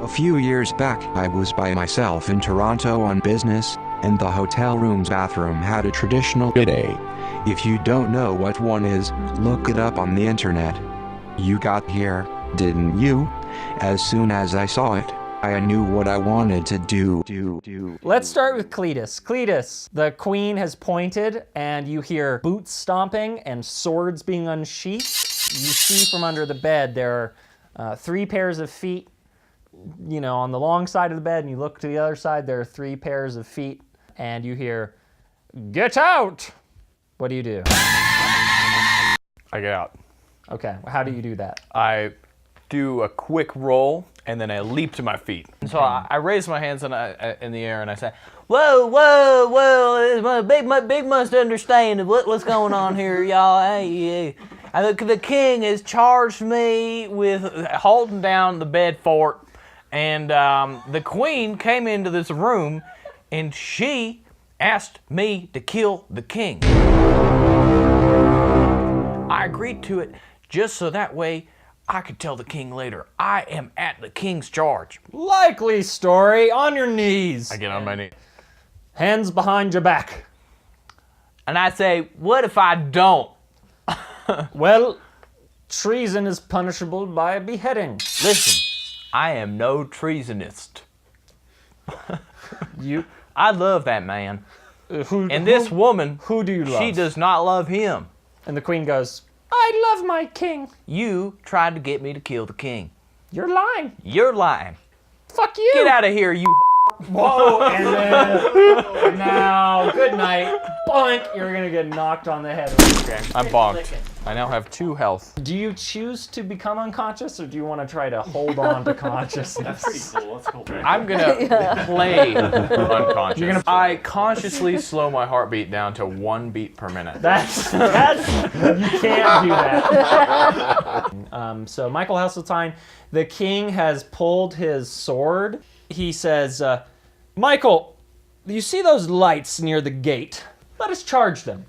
A few years back, I was by myself in Toronto on business, and the hotel room's bathroom had a traditional bidet. If you don't know what one is, look it up on the internet. You got here, didn't you? As soon as I saw it, I knew what I wanted to do. Let's start with Cletus. Cletus, the queen has pointed, and you hear boots stomping and swords being unsheathed. You see from under the bed there are 3 pairs of feet, on the long side of the bed, and you look to the other side, there are 3 pairs of feet, and you hear, "Get out!" What do you do? I get out. Okay, how do you do that? I do a quick roll, and then I leap to my feet. And so I raise my hands in the air, and I say, "Whoa, whoa, whoa! It's my big must understand what's going on here, y'all. Hey, the king has charged me with holding down the bed fort, and the queen came into this room, and she asked me to kill the king. I agreed to it just so that way I could tell the king later I am at the king's charge." Likely story, on your knees. I get on my knees. Hands behind your back. And I say, "What if I don't?" Well, treason is punishable by beheading. Listen, I am no treasonist. You, I love that man. and This woman, who do you love? she does not love him. And the queen goes, "I love my king." You tried to get me to kill the king. You're lying. You're lying. Fuck you. Get out of here, you. Whoa, and then, now, good night. Boink, you're gonna get knocked on the head. Okay, I'm bonked. I now have 2 health. Do you choose to become unconscious, or do you want to try to hold on to consciousness? That's pretty cool. That's cool. I'm gonna play unconscious. I consciously slow my heartbeat down to 1 beat per minute. That's you can't do that. So Michael Heseltine, the king has pulled his sword. He says, "Michael, you see those lights near the gate? Let us charge them.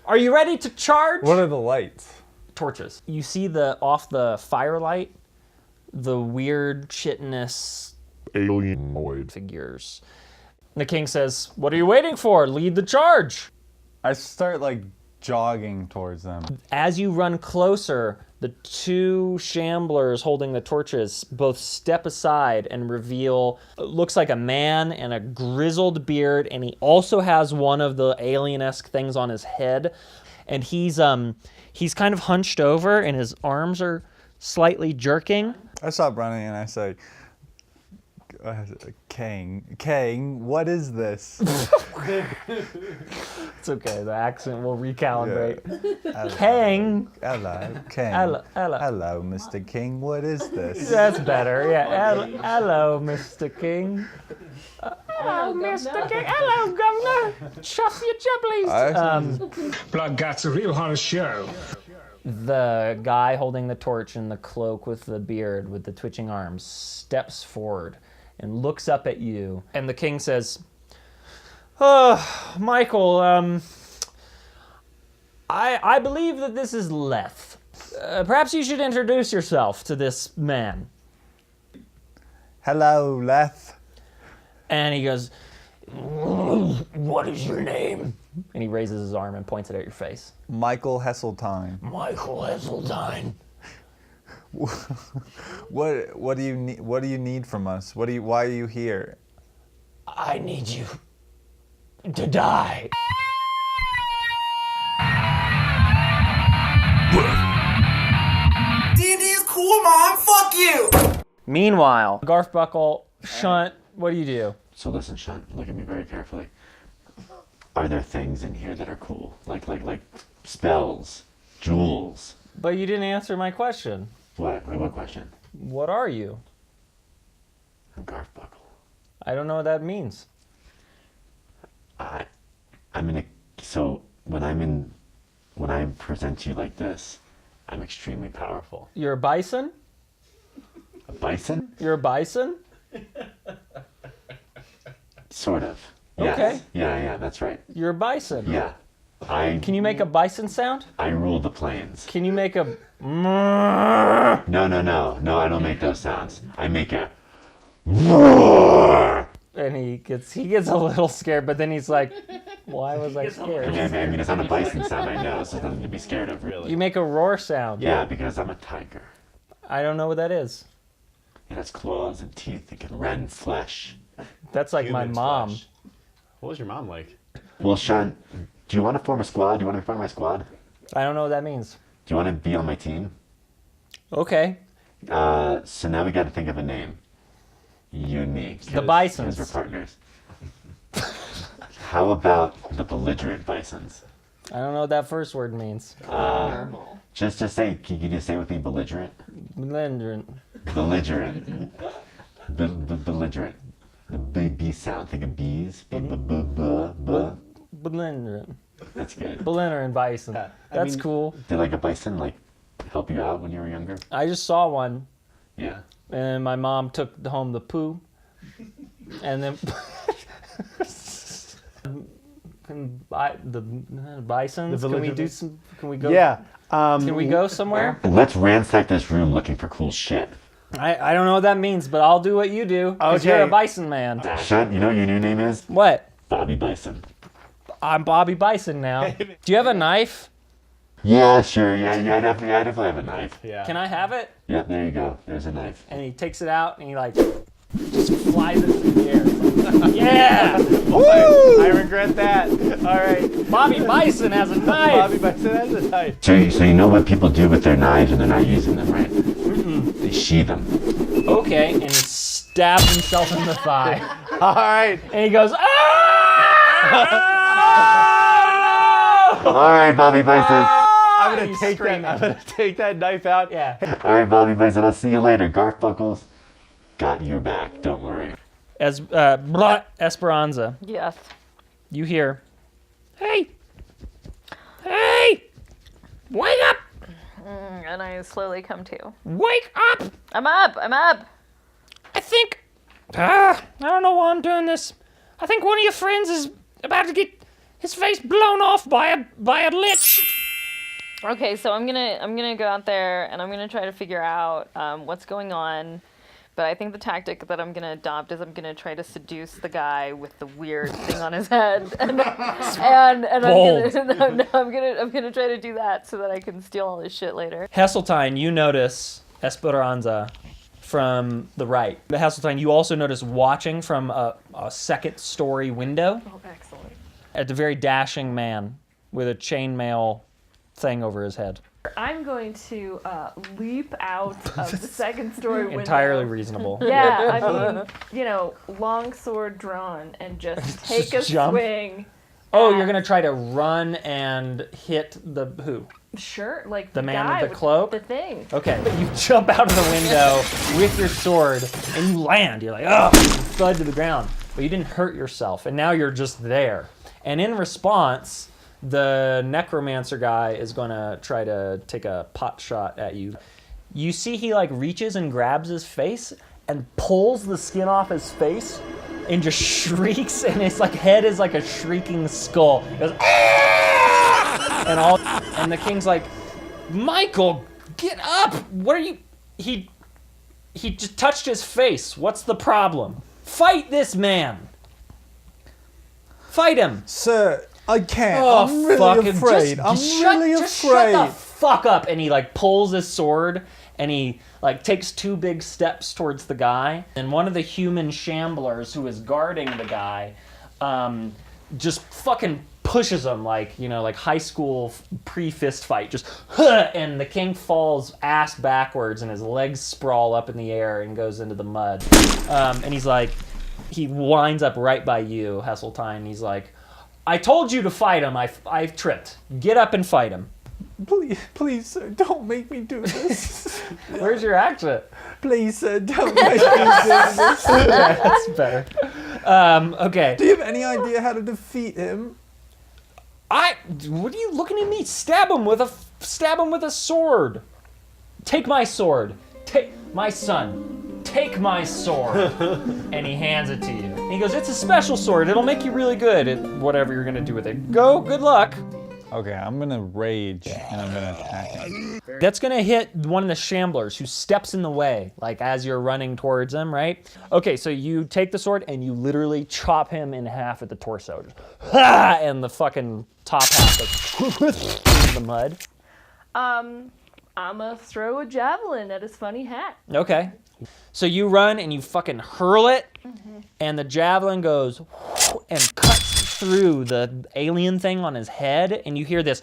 Are you ready to charge?" What are the lights? Torches. You see off the firelight, the weird chitinous Alienoid. figures. The king says, "What are you waiting for? Lead the charge." I start jogging towards them. As you run closer, the 2 shamblers holding the torches both step aside and reveal, looks like a man and a grizzled beard, and he also has one of the alien-esque things on his head. And he's kind of hunched over, and his arms are slightly jerking. I stop running and I say, Kang, what is this? It's okay, the accent will recalibrate. Yeah. Kang. Hello, King. Hello. Mr. King, what is this? That's better, yeah. Hello, Mr. King. Hello, Mr. King. Hello, Governor. Chuff your jubblies. Blood Gut's a real horror show. The guy holding the torch in the cloak with the beard with the twitching arms steps forward and looks up at you. And the king says, "Oh, Michael, I believe that this is Leth. Perhaps you should introduce yourself to this man." Hello, Leth. And he goes, "What is your name?" And he raises his arm and points it at your face. Michael Heseltine. Michael Heseltine. What do you need? What do you need from us? Why are you here? I need you to die. D&D is cool, Mom. Fuck you. Meanwhile, Garthbuckle, Shunt, what do you do? So listen, Sean, look at me very carefully. Are there things in here that are cool? Like spells, jewels? But you didn't answer my question. What? Wait, what question? What are you? I'm Garthbuckle. I don't know what that means. So when I present you like this, I'm extremely powerful. You're a bison? A bison? You're a bison? Sort of. Okay. Yes. Yeah, that's right. You're a bison. Yeah. Can you make a bison sound? I rule the plains. Can you make a... No, I don't make those sounds. I make a roar. And he gets a little scared, but then he's like, why was I scared? Yeah, I mean, it's not a bison sound I know, so it's nothing to be scared of, really. You make a roar sound. Yeah, because I'm a tiger. I don't know what that is. It has claws and teeth that can rend flesh. That's like my Human mom. flesh. What was your mom like? Well, Sean, do you want to form a squad? Do you want to be part of my squad? I don't know what that means. Do you want to be on my team? Okay. So now we got to think of a name. You and me. The Bisons. Because we're partners. How about the belligerent Bisons? I don't know what that first word means. Just say, can you just say with me belligerent? Belligerent. Belligerent. Belligerent. The big B sound. Think of bees. Belligerent. That's good. Belligerent bison. That's cool. Did like a bison like help you out when you were younger? I just saw one, Yeah. and my mom took home the poo, and then the bisons. The Can we do belligerent- some? Can we go? Yeah. Can we go somewhere? Let's ransack this room looking for cool shit. I don't know what that means, but I'll do what you do. Because you're a Okay. bison man. Sean, you know what your new name is? What? Bobby Bison. I'm Bobby Bison now. Do you have a knife? Yeah, sure. Yeah, I definitely have a knife. Yeah. Can I have it? Yeah, there you go. There's a knife. And he takes it out and he like just flies it through the air. It's like, yeah! I regret that. All right. Bobby Bison has a knife. Bobby Bison has a knife. So you know what people do with their knives when they're not using them, right? They sheath them. Okay, and he stabs himself in the thigh. All right. And he goes, ah! All right, Bobby Bison. I'm gonna He's take screaming. that. I'm gonna take that knife out. Yeah. All right, Bobby Bison. I'll see you later. Garfuckles got your back. Don't worry. As Esperanza, Yes. you hear, hey, wake up, And I slowly come to. wake up. I'm up. I think, I don't know why I'm doing this. I think one of your friends is about to get his face blown off by a lich. Okay, so I'm gonna go out there and I'm gonna try to figure out what's going on. But I think the tactic that I'm gonna adopt is I'm gonna try to seduce the guy with the weird thing on his head, and Bold. I'm gonna try to do that so that I can steal all his shit later. Heseltine, you notice Esperanza from the right. But Heseltine, you also notice watching from a second-story window. Oh, excellent. At the very dashing man with a chainmail thing over his head. I'm going to leap out of the second story window. Entirely reasonable. Yeah, I mean, long sword drawn and just take a Jump? swing. Oh, at- you're gonna try to run and hit the who? Sure, like The man guy with the cloak? The thing. Okay, you jump out of the window with your sword and you land. You're like, oh, you thud to the ground, but you didn't hurt yourself, and now you're just there. And in response, the necromancer guy is gonna try to take a pot shot at you. You see he like reaches and grabs his face and pulls the skin off his face and just shrieks, and his like head is like a shrieking skull. He goes, "Ah!" and the king's like, Michael, get up! What are you? He just touched his face. What's the problem? Fight this man. Fight him. Sir, I can't. Oh, I'm really fucking afraid. Just I'm really just afraid. shut the fuck up. And he like pulls his sword and he like takes 2 big steps towards the guy. And one of the human shamblers who is guarding the guy just fucking pushes him like, like high school pre-fist fight. Just, and the king falls ass backwards and his legs sprawl up in the air and goes into the mud. And he's like, he winds up right by you, Heseltine. He's like, I told you to fight him. I tripped. Get up and fight him. Please, sir, don't make me do this. Where's your accent? Please, sir, don't make me do this. Yeah, that's better. Okay. Do you have any idea how to defeat him? What are you looking at me? Stab him with a sword. Take my sword. Take my son. Take my sword. And he hands it to you. And he goes, it's a special sword. It'll make you really good at whatever you're gonna do with it. Go, good luck. Okay, I'm gonna rage and I'm gonna attack him. That's gonna hit one of the shamblers who steps in the way, like as you're running towards him, right? Okay, so you take the sword and you literally chop him in half at the torso. Just, ha! And the fucking top half goes into the mud. I'ma throw a javelin at his funny hat. Okay. So you run and you fucking hurl it, and the javelin goes and cuts through the alien thing on his head, and you hear this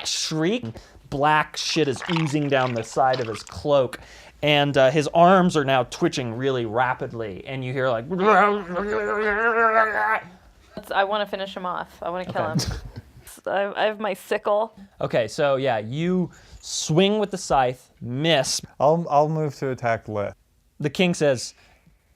shriek. Black shit is oozing down the side of his cloak, and his arms are now twitching really rapidly, and you hear like... I want to finish him off. I want to kill him. I have my sickle. Okay, so yeah, you swing with the scythe, miss. I'll move to attack Lith. The king says,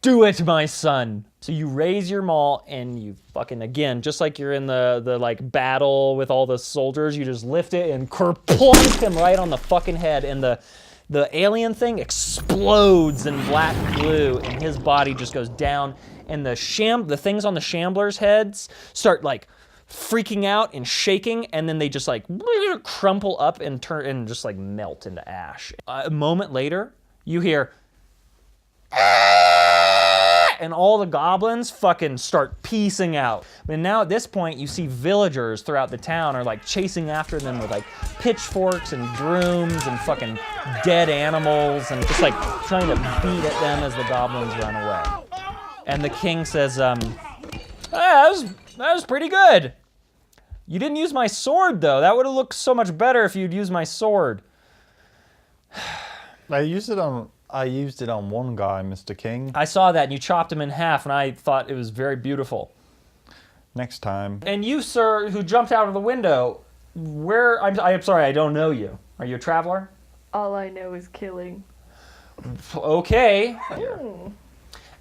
"Do it, my son." So you raise your maul and you fucking, again, just like you're in the like battle with all the soldiers, you just lift it and kerplunk him right on the fucking head, and the alien thing explodes in black glue, and his body just goes down, and the things on the shamblers' heads start like freaking out and shaking, and then they just like crumple up and turn and just like melt into ash. A moment later, you hear, and all the goblins fucking start piecing out. But now at this point, you see villagers throughout the town are like chasing after them with like pitchforks and brooms and fucking dead animals, and just like trying to beat at them as the goblins run away. And the king says, that was pretty good. You didn't use my sword, though. That would have looked so much better if you'd used my sword. I used it on one guy, Mr. King. I saw that, and you chopped him in half, and I thought it was very beautiful. Next time. And you, sir, who jumped out of the window, I'm sorry, I don't know you. Are you a traveler? All I know is killing. Okay.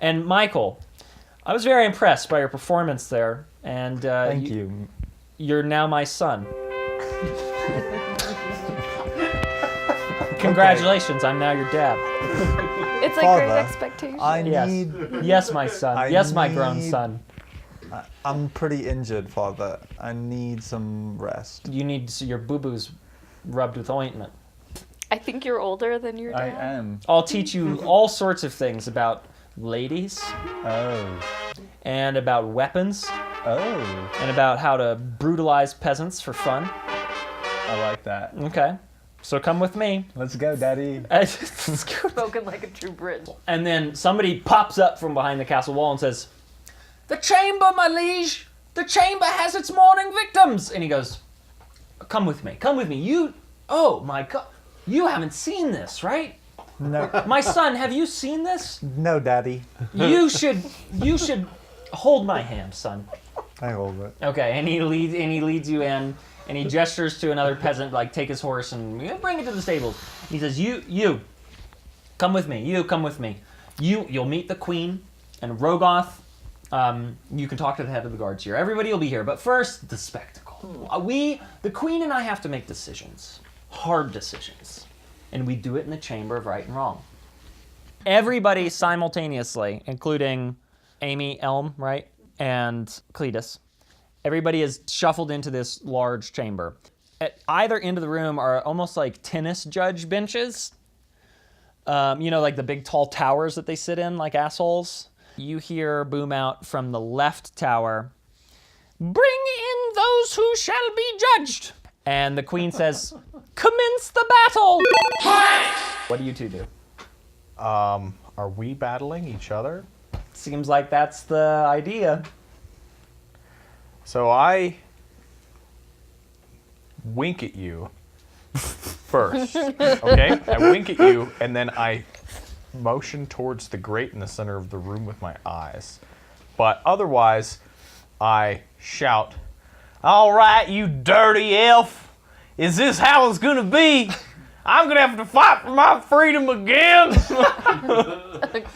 And Michael, I was very impressed by your performance there, and Thank you. You're now my son. Congratulations, I'm now your dad. It's like Father, Great Expectations. Yes, my son. Yes, my grown son. I'm pretty injured, Father. I need some rest. You need your boo-boos rubbed with ointment. I think you're older than your dad. I am. I'll teach you all sorts of things about ladies. Oh. And about weapons. Oh. And about how to brutalize peasants for fun. I like that. Okay. So come with me. Let's go, Daddy. Spoken like a true Brit. And then somebody pops up from behind the castle wall and says, "The chamber, my liege! The chamber has its morning victims!" And he goes, "Come with me. Come with me. Oh my God. You haven't seen this, right? No. My son, have you seen this? No, Daddy. You should hold my hand, son." I hold it. Okay, and he leads you in, and he gestures to another peasant, like, take his horse and bring it to the stables. He says, you, come with me. You, come with me. You'll meet the queen and Rogoth. You can talk to the head of the guards here. Everybody will be here, but first, the spectacle. The queen and I have to make decisions. Hard decisions. And we do it in the chamber of right and wrong. Everybody simultaneously, including Amy, Elm, right? And Cletus. Everybody is shuffled into this large chamber. At either end of the room are almost like tennis judge benches. Like the big tall towers that they sit in like assholes. You hear boom out from the left tower, "Bring in those who shall be judged." And the queen says, "Commence the battle." What do you two do? Are we battling each other? Seems like that's the idea. So I wink at you first, okay? I wink at you, and then I motion towards the grate in the center of the room with my eyes. But otherwise, I shout, "All right, you dirty elf! Is this how it's gonna be? I'm gonna have to fight for my freedom again!"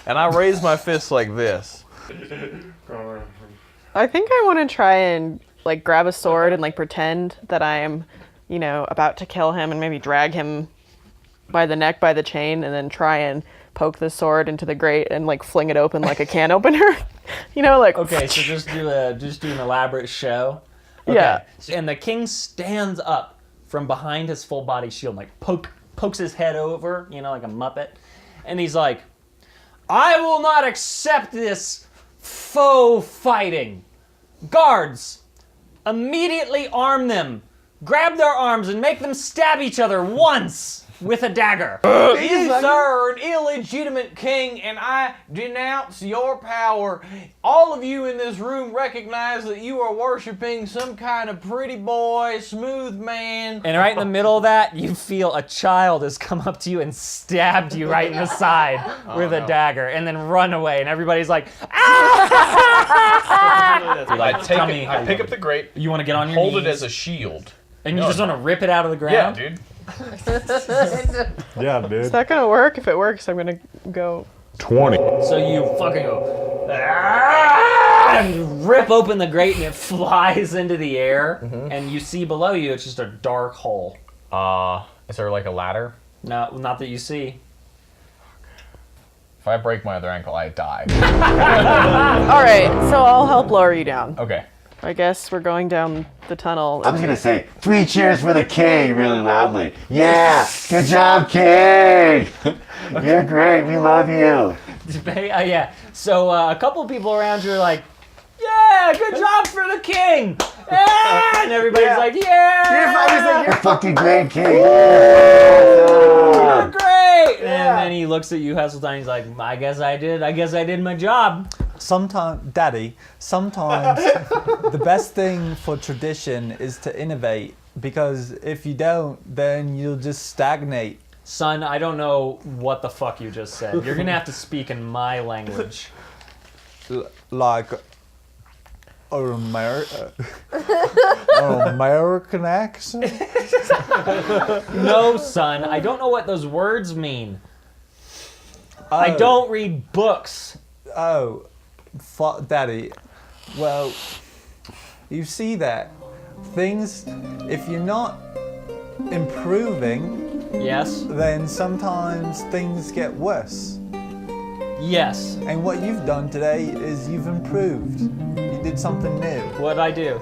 And I raise my fist like this. I think I want to try and like grab a sword and like pretend that I am, about to kill him, and maybe drag him by the neck by the chain, and then try and poke the sword into the grate and like fling it open like a can opener. Okay, so just do an elaborate show. Yeah. And the king stands up from behind his full body shield, like pokes his head over, like a Muppet. And he's like, I will not accept this faux fighting. Guards, immediately arm them. Grab their arms and make them stab each other once with a dagger. You, sir, are an illegitimate king, and I denounce your power. All of you in this room recognize that you are worshiping some kind of pretty boy, smooth man. And right in the middle of that, you feel a child has come up to you and stabbed you right in the side with a dagger, and then run away. And everybody's like, ah! I pick up the grape. You want to get on your hold knees? it as a shield. And you just want to rip it out of the Yeah, ground? dude. Yeah, dude. Is that gonna work? If it works, I'm gonna go. 20. So you fucking go, "Ah!" and you rip open the grate and it flies into the air. And you see below you, it's just a dark hole. Is there like a ladder? No, not that you see. If I break my other ankle, I die. All right, so I'll help lower you down. Okay. I guess we're going down the tunnel. I'm gonna say 3 cheers for the king really loudly. Yeah, good job, king. You're great. We love you. Yeah. So a couple people around you are like, yeah, good job for the king. Yeah! And everybody's like, yeah. You're fucking great, king. You're great. And then he looks at you, Heseltine. He's like, I guess I did my job. Sometimes the best thing for tradition is to innovate, because if you don't, then you'll just stagnate. Son, I don't know what the fuck you just said. You're gonna have to speak in my language. Like American accent? No, son, I don't know what those words mean. I don't read books. Oh, Daddy. Well, you see that things, if you're not improving, yes, then sometimes things get worse. Yes. And what you've done today is you've improved. You did something new. What'd I do?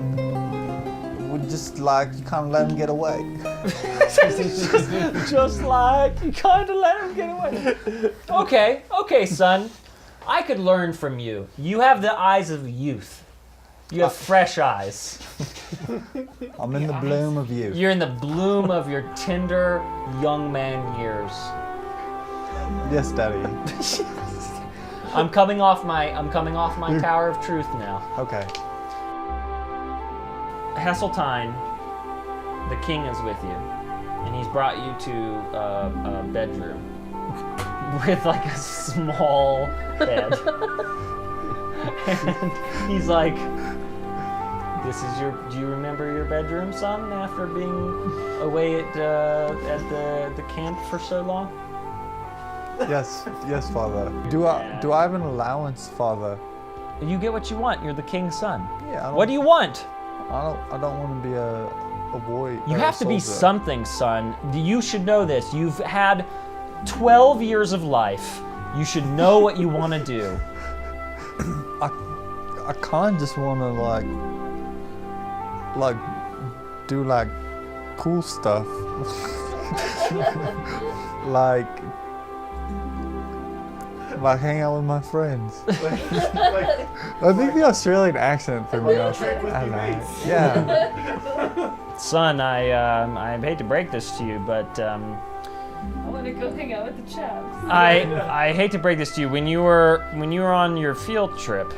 Would just like you kind of let him get away. Just like you kind of let him get away. Okay, son. I could learn from you. You have the eyes of youth. You have fresh eyes. I'm in the bloom of youth. You're in the bloom of your tender young man years. Yes, Daddy. I'm coming off my tower of truth now. Okay. Heseltine, the king is with you, and he's brought you to a bedroom with like a small bed. And he's like, do you remember your bedroom, son, after being away at the camp for so long? Yes, Father. Do I have an allowance, Father? You get what you want. You're the king's son. Yeah. What do you want? I don't want to be a boy. You or a have to be soldier. something, son. You should know this. You've had 12 years of life. You should know what you want to do. I kind of just want to do cool stuff. like hang out with my friends. I think the Australian accent threw me off. Yeah. Son, I hate to break this to you, but I want to go hang out with the chaps. I hate to break this to you. When you were on your field trip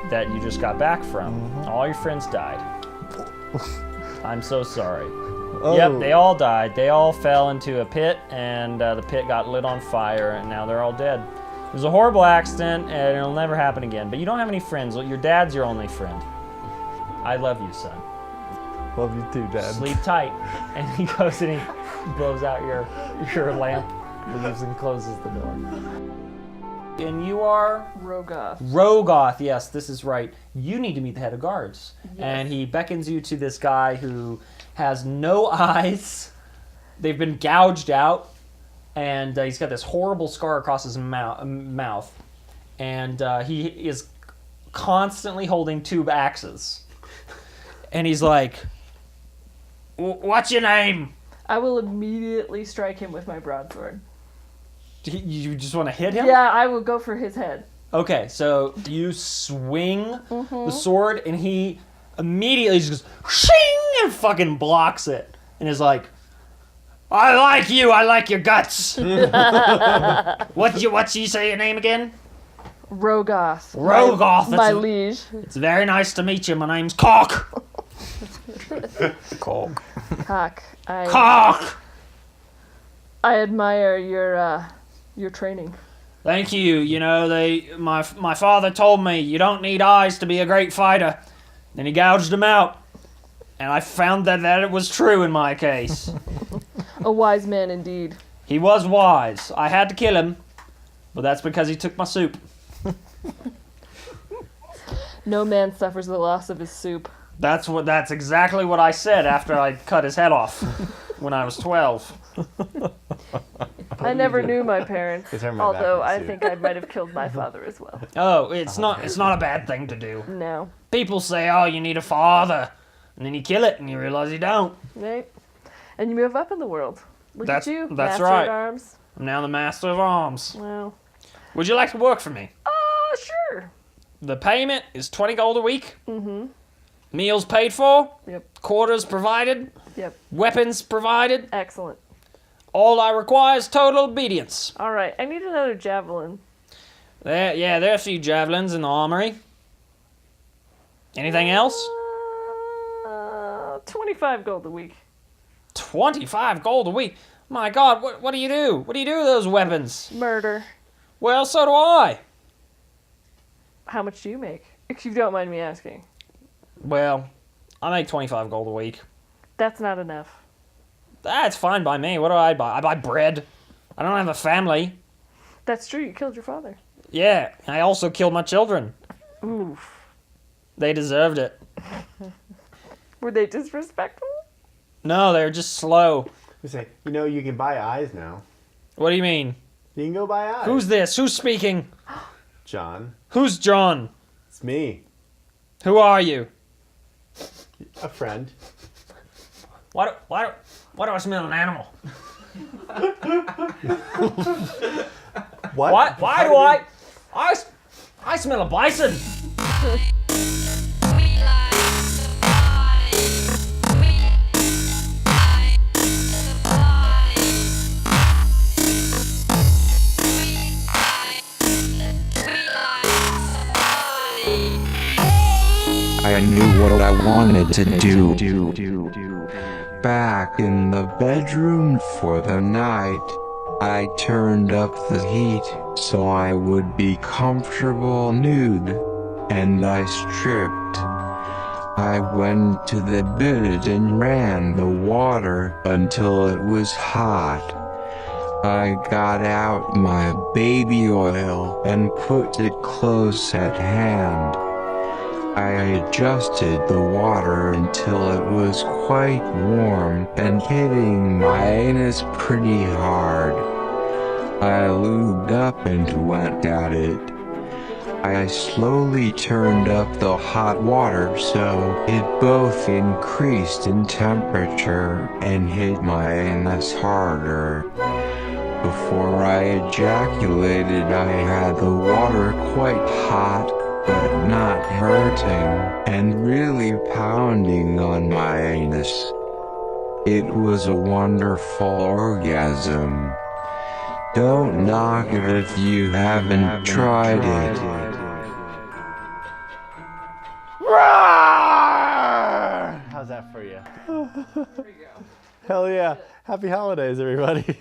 that you just got back from, all your friends died. I'm so sorry. Oh. Yep, they all died. They all fell into a pit, and the pit got lit on fire, and now they're all dead. It was a horrible accident, and it'll never happen again. But you don't have any friends. Your dad's your only friend. I love you, son. Love you too, Dad. Sleep tight. And he goes and he blows out your lamp, leaves and closes the door. And you are? Rogoth, yes, this is right. You need to meet the head of guards. Yes. And he beckons you to this guy who has no eyes. They've been gouged out. And he's got this horrible scar across his mouth. And he is constantly holding 2 axes. and he's like, "What's your name?" I will immediately strike him with my broadsword. You just want to hit him? Yeah, I will go for his head. Okay, so you swing the sword, and he immediately just goes, shing, and fucking blocks it. And is like, I like you, I like your guts. What's you say your name again? Rogoth. Rogoth. My liege. It's very nice to meet you. My name's Cock. Cock. Cock. Cock! I admire your training. Thank you. You know, my father told me you don't need eyes to be a great fighter. And he gouged them out. And I found that it was true in my case. A wise man indeed. He was wise. I had to kill him, but that's because he took my soup. No man suffers the loss of his soup. That's exactly what I said after I cut his head off when I was 12. I never knew my parents, It's her my although I backwards think I might have killed my father as well. Oh, it's not a bad thing to do. No. People say, "Oh, you need a father." And then you kill it and you realize you don't. Right? And you move up in the world. Look at you, That's master right. at arms. I'm now the master of arms. Well. Would you like to work for me? Sure. The payment is 20 gold a week. Mm-hmm. Meals paid for. Yep. Quarters provided. Yep. Weapons provided. Excellent. All I require is total obedience. All right. I need another javelin. There are a few javelins in the armory. Anything else? 25 gold a week. 25 gold a week? My God, what do you do? What do you do with those weapons? Murder. Well, so do I. How much do you make? If you don't mind me asking. Well, I make 25 gold a week. That's not enough. That's fine by me. What do I buy? I buy bread. I don't have a family. That's true. You killed your father. Yeah, I also killed my children. Oof. They deserved it. Were they disrespectful? No, they're just slow. We say, you can buy eyes now. What do you mean? You can go buy eyes. Who's this? Who's speaking? John? Who's John? It's me. Who are you? A friend. Why do I smell an animal? What? Why do I smell a bison? I knew what I wanted to do. Back in the bedroom for the night, I turned up the heat so I would be comfortable nude, and I stripped. I went to the bed and ran the water until it was hot. I got out my baby oil and put it close at hand. I adjusted the water until it was quite warm and hitting my anus pretty hard. I lubed up and went at it. I slowly turned up the hot water so it both increased in temperature and hit my anus harder. Before I ejaculated, I had the water quite hot, but not hurting, and really pounding on my anus. It was a wonderful orgasm. Don't knock it if you haven't tried it. How's that for you? Hell yeah. Happy holidays, everybody.